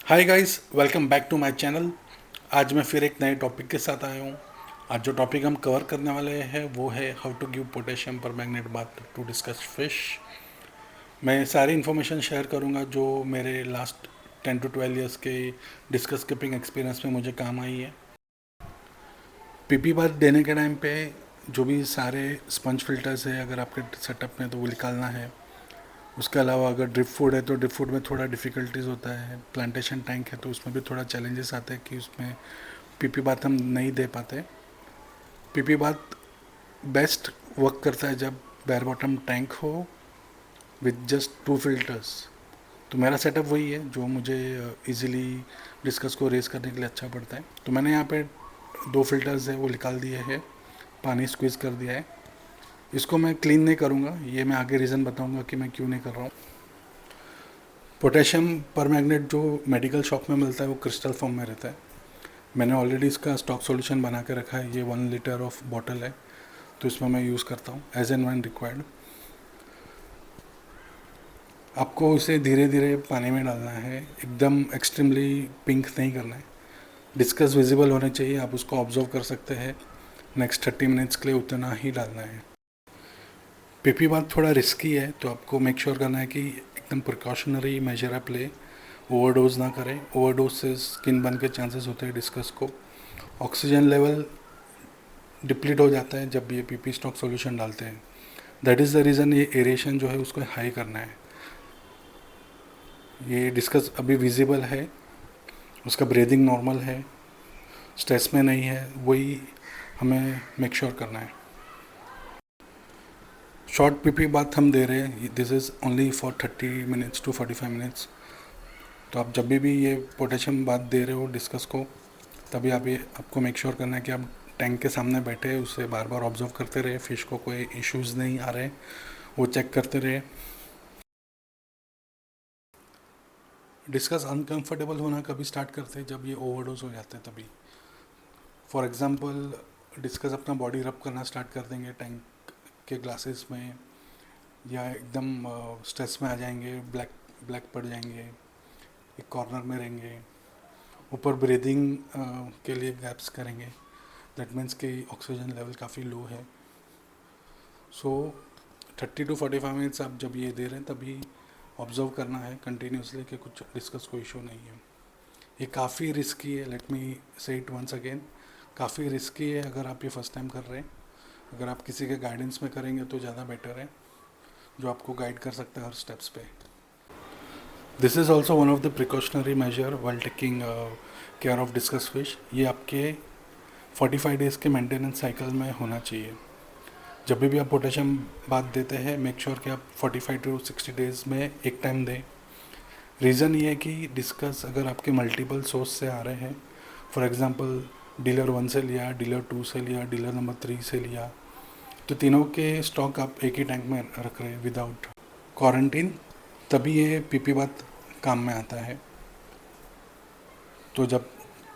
Hi guys, welcome back to my channel. आज मैं फिर एक नए टॉपिक के साथ आया हूँ। आज जो टॉपिक हम कवर करने वाले हैं वो है how to give potassium permanganate bath to discus fish. मैं सारी इन्फॉर्मेशन शेयर करूँगा जो मेरे लास्ट 10 to 12 ईयर्स के डिस्कस कीपिंग एक्सपीरियंस में मुझे काम आई है। पीपी बाथ देने के टाइम पे जो भी सारे स्पंज फिल्टर्स है अगर आपके सेटअप में तो वो निकालना है। उसके अलावा अगर ड्रिप फूड है तो ड्रिप फूड में थोड़ा डिफ़िकल्टीज होता है। प्लांटेशन टैंक है तो उसमें भी थोड़ा चैलेंजेस आते हैं कि उसमें पीपी बात हम नहीं दे पाते। पीपी बात बेस्ट वर्क करता है जब बैर बॉटम टैंक हो विद जस्ट 2 फिल्टर्स। तो मेरा सेटअप वही है जो मुझे इजीली डिस्कस को रेस करने के लिए अच्छा पड़ता है। तो मैंने यहाँ पे 2 फिल्टर्स है वो निकाल दिए हैं, पानी स्क्वीज़ कर दिया है। इसको मैं क्लीन नहीं करूँगा, ये मैं आगे रीज़न बताऊँगा कि मैं क्यों नहीं कर रहा हूँ। पोटेशियम पर मैग्नेट जो मेडिकल शॉप में मिलता है वो क्रिस्टल फॉर्म में रहता है। मैंने ऑलरेडी इसका स्टॉक सॉल्यूशन बना के रखा है। ये 1 लीटर ऑफ बॉटल है तो इसमें मैं यूज़ करता हूँ एज एंड व्हेन रिक्वायर्ड। आपको इसे धीरे धीरे पानी में डालना है, एकदम एक्सट्रीमली पिंक नहीं करना है। डिस्कस विजिबल होने चाहिए, आप उसको ऑब्जर्व कर सकते हैं। नेक्स्ट 30 मिनट्स के लिए उतना ही डालना है। पीपी बात थोड़ा रिस्की है तो आपको मेक श्योर करना है कि एकदम प्रिकॉशनरी मेजर आप ले, ओवरडोज ना करें। ओवरडोज से स्किन बर्न के चांसेस होते हैं डिस्कस को। ऑक्सीजन लेवल डिप्लीट हो जाता है जब ये पीपी स्टॉक सॉल्यूशन डालते हैं। दैट इज़ द रीज़न ये एरेशन जो है उसको हाई करना है। ये डिस्कस अभी विजिबल है, उसका ब्रीदिंग नॉर्मल है, स्ट्रेस में नहीं है, वही हमें मेक श्योर करना है। शॉर्ट पीपी बात हम दे रहे हैं, this is only for 30 minutes to 45 minutes। तो आप जब भी ये पोटेशियम बात दे रहे हो डिस्कस को, तभी आप ये आपको मेक श्योर करना है कि आप टैंक के सामने बैठे उसे बार बार ऑब्जर्व करते रहे, फिश को कोई इश्यूज़ नहीं आ रहे वो चेक करते रहे। डिस्कस अनकंफर्टेबल होना कभी स्टार्ट करते हैं जब ये ओवरडोज हो जाते हैं तभी। फॉर एग्जांपल डिस्कस अपना बॉडी रब करना स्टार्ट कर देंगे टैंक के ग्लासेस में, या एकदम स्ट्रेस में आ जाएंगे, ब्लैक ब्लैक पड़ जाएंगे, एक कॉर्नर में रहेंगे, ऊपर ब्रीदिंग के लिए गैप्स करेंगे। दैट मीन्स कि ऑक्सीजन लेवल काफ़ी लो है। सो 30 to 45 मिनट्स आप जब ये दे रहे हैं तभी ऑब्जर्व करना है कंटिन्यूसली कि कुछ डिस्कस कोई इशू नहीं है। ये काफ़ी रिस्की है, लेट मी से इट वंस अगेन, काफ़ी रिस्की है अगर आप ये फर्स्ट टाइम कर रहे हैं। अगर आप किसी के गाइडेंस में करेंगे तो ज़्यादा बेटर है, जो आपको गाइड कर सकता है हर स्टेप्स पे। This is also one of the precautionary major while taking care of discuss fish. ये आपके 45 डेज़ के मेंटेनेंस साइकिल में होना चाहिए। जब भी आप पोटेशियम बात देते हैं मेक श्योर कि आप 45 to 60 डेज़ में एक टाइम दें। रीज़न ये है कि डिस्कस अगर आपके मल्टीपल सोर्स से आ रहे हैं, फॉर एग्जांपल डीलर 1 से लिया, डीलर 2 से लिया, डीलर नंबर 3 से लिया, तो तीनों के स्टॉक आप एक ही टैंक में रख रहे हैं विदाउट क्वारंटीन, तभी ये पीपी बात काम में आता है। तो जब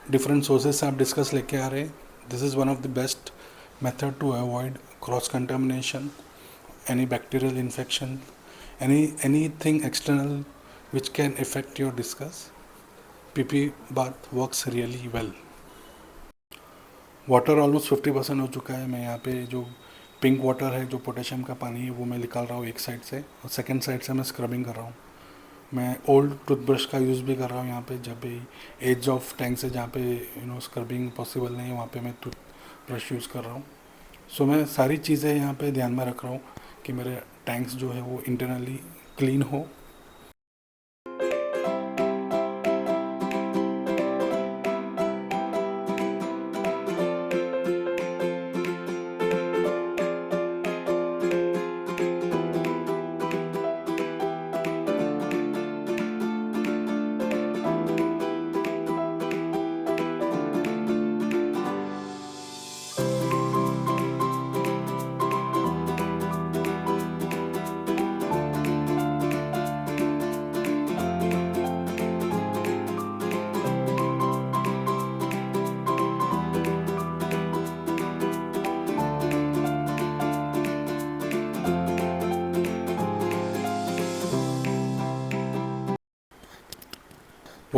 डिफरेंट सोर्सेज से आप डिस्कस लेके आ रहे हैं, this is one of the best method to avoid cross contamination, any bacterial infection, anything external which can affect your discus. PP bath works really well. Water almost 50% हो चुका है। मैं यहाँ पे जो पिंक वाटर है, जो पोटेशियम का पानी है, वो मैं निकाल रहा हूँ एक साइड से, और सेकंड साइड से मैं स्क्रबिंग कर रहा हूँ। मैं ओल्ड टूथब्रश का यूज़ भी कर रहा हूँ यहाँ पे, जब भी एज ऑफ टैंक से जहाँ पे स्क्रबिंग पॉसिबल नहीं है वहाँ पे मैं टूथब्रश यूज़ कर रहा हूँ। सो मैं सारी चीज़ें यहाँ पे ध्यान में रख रहा हूँ कि मेरे टैंक्स जो है वो इंटरनली क्लीन हो।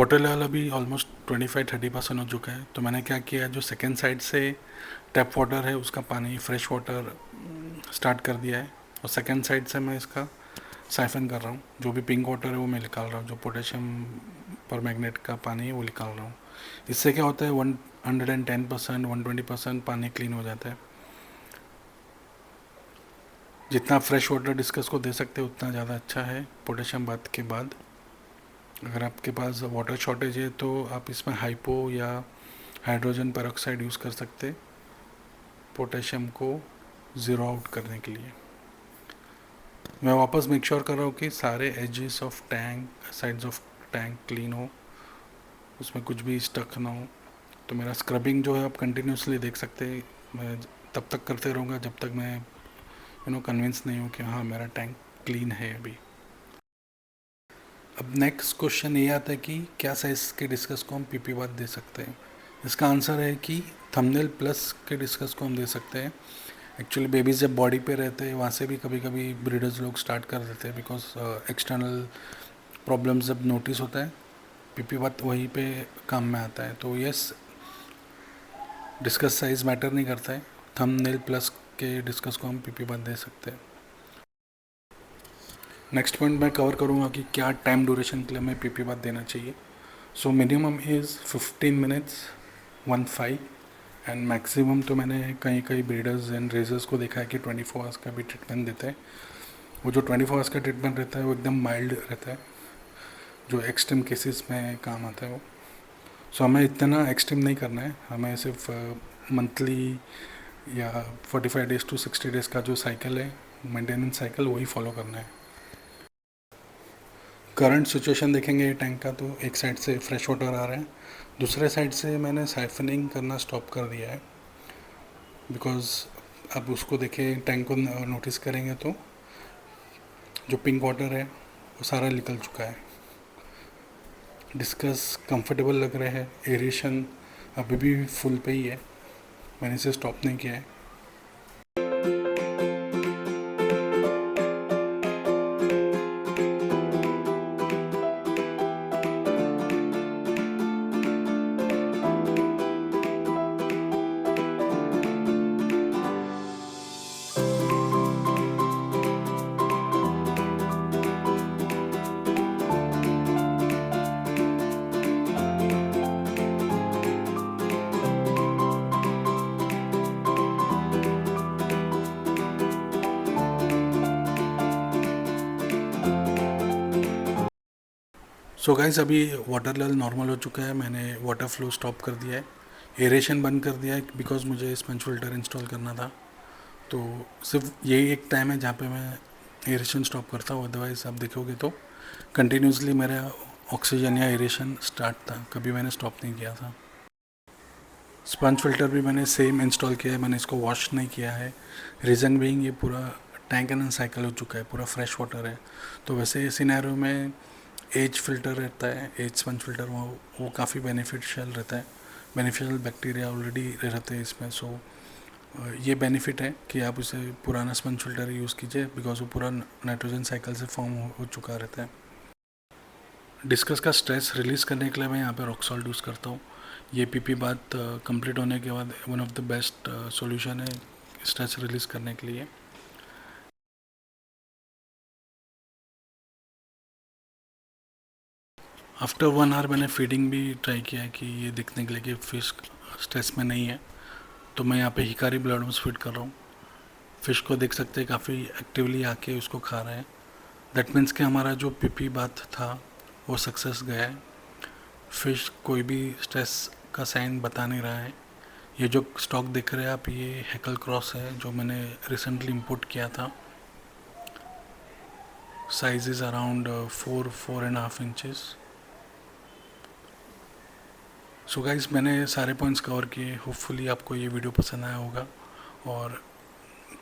वाटर लेवल अभी ऑलमोस्ट 25-30% हो चुका है। तो मैंने क्या किया, जो सेकेंड साइड से टैप वाटर है उसका पानी फ्रेश वाटर स्टार्ट कर दिया है, और सेकेंड साइड से मैं इसका साइफन कर रहा हूँ। जो भी पिंक वाटर है वो मैं निकाल रहा हूँ, जो पोटेशियम पर मैग्नेट का पानी है वो निकाल रहा हूँ। इससे क्या होता है, 110%, 120% पानी क्लीन हो जाता है। जितना फ्रेश वाटर डिस्कस को दे सकते हैं उतना ज़्यादा अच्छा है पोटेशियम बात के बाद। अगर आपके पास वाटर शॉर्टेज है तो आप इसमें हाइपो या हाइड्रोजन पेरोक्साइड यूज़ कर सकते, पोटेशियम को ज़ीरो आउट करने के लिए। मैं वापस मेक श्योर कर रहा हूँ कि सारे edges of tank, sides of tank clean हो, उसमें कुछ भी स्टक ना हो। तो मेरा स्क्रबिंग जो है आप कंटिन्यूसली देख सकते हैं, मैं तब तक करते रहूँगा जब तक मैं कन्विंस नहीं हूँ कि हाँ मेरा टैंक क्लीन है अभी। अब नेक्स्ट क्वेश्चन ये आता है कि क्या साइज़ के डिस्कस को हम पीपी बाद दे सकते हैं। इसका आंसर है कि थंबनेल प्लस के डिस्कस को हम दे सकते हैं। एक्चुअली बेबीज़ जब बॉडी पे रहते हैं वहाँ से भी कभी कभी ब्रीडर्स लोग स्टार्ट कर देते हैं, बिकॉज एक्सटर्नल प्रॉब्लम्स जब नोटिस होता है पीपी बाद वहीं पे काम में आता है। तो यस, डिस्कस साइज़ मैटर नहीं करता है, थंबनेल प्लस के डिस्कस को हम पीपी बाद दे सकते हैं। नेक्स्ट पॉइंट मैं कवर करूँगा कि क्या टाइम ड्यूरेशन के लिए हमें पीपी बाद देना चाहिए। So minimum is 15 minutes 15, and maximum तो मैंने कई कई ब्रीडर्स एंड रेजर्स को देखा है कि 24 आवर्स का भी ट्रीटमेंट देते हैं। वो जो 24 आवर्स का ट्रीटमेंट रहता है वो एकदम माइल्ड रहता है, जो एक्सट्रीम केसेस में काम आता है वो। सो हमें इतना एक्सट्रीम नहीं करना है, हमें सिर्फ मंथली या 45 डेज़ टू 60 डेज़ का जो साइकिल है, मेंटेनेंस साइकिल, वही फॉलो करना है। करंट सिचुएशन देखेंगे टैंक का, तो एक साइड से फ्रेश वाटर आ रहा है, दूसरे साइड से मैंने साइफनिंग करना स्टॉप कर दिया है, बिकॉज अब उसको देखें टैंक को नोटिस करेंगे तो जो पिंक वाटर है वो सारा निकल चुका है। डिस्कस कंफर्टेबल लग रहे हैं, एरेशन अभी भी फुल पे ही है, मैंने इसे स्टॉप नहीं किया है। सो गाइस, अभी वाटर लेवल नॉर्मल हो चुका है, मैंने वाटर फ्लो स्टॉप कर दिया है, एरेशन बंद कर दिया है, बिकॉज मुझे स्पंज फिल्टर इंस्टॉल करना था। तो सिर्फ यही एक टाइम है जहाँ पे मैं एरेशन स्टॉप करता हूँ, अदरवाइज़ आप देखोगे तो कंटिन्यूसली मेरा ऑक्सीजन या एरेशन स्टार्ट था, कभी मैंने स्टॉप नहीं किया था। स्पंज फिल्टर भी मैंने सेम इंस्टॉल किया है, मैंने इसको वॉश नहीं किया है। रीज़न बीइंग ये पूरा टैंक एंड साइकिल हो चुका है, पूरा फ्रेश वाटर है। तो वैसे सिनेरियो में एज फिल्टर रहता है, एज स्पंज फिल्टर, वो काफ़ी बेनिफिशियल रहता है, बेनिफिशियल बैक्टीरिया ऑलरेडी रहते हैं इसमें। सो ये बेनिफिट है कि आप उसे पुराना स्पंज फिल्टर यूज़ कीजिए, बिकॉज वो पूरा नाइट्रोजन साइकिल से फॉर्म हो चुका रहता है। डिस्कस का स्ट्रेस रिलीज़ करने के लिए मैं यहाँ पे रॉक सॉल्ट यूज़ करता हूँ। ये पीपी बात कंप्लीट होने के बाद one of the best solution है स्ट्रेस रिलीज़ करने के लिए। आफ्टर 1 आवर मैंने फीडिंग भी ट्राई किया है कि ये देखने के लिए कि फ़िश स्ट्रेस में नहीं है, तो मैं यहाँ पे हिकारी ब्लड में फीड कर रहा हूँ। फ़िश को देख सकते हैं काफ़ी एक्टिवली आके उसको खा रहे हैं। दैट मीन्स कि हमारा जो पीपी बात था वो सक्सेस गया है। फ़िश कोई भी स्ट्रेस का साइन बता नहीं रहा है। ये जो स्टॉक देख रहे हैं आप, ये हैकल क्रॉस है जो मैंने रिसेंटली इंपोर्ट किया था। Size is around 4.5 inches. So guys, मैंने सारे पॉइंट्स कवर किए, होपफुली आपको ये वीडियो पसंद आया होगा, और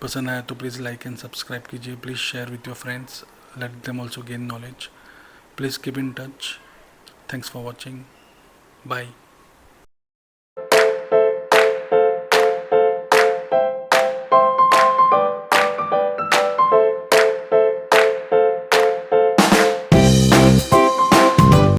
पसंद आया तो प्लीज़ लाइक एंड सब्सक्राइब कीजिए, please share with your friends, let them also gain knowledge, please keep in touch. Thanks for watching, bye.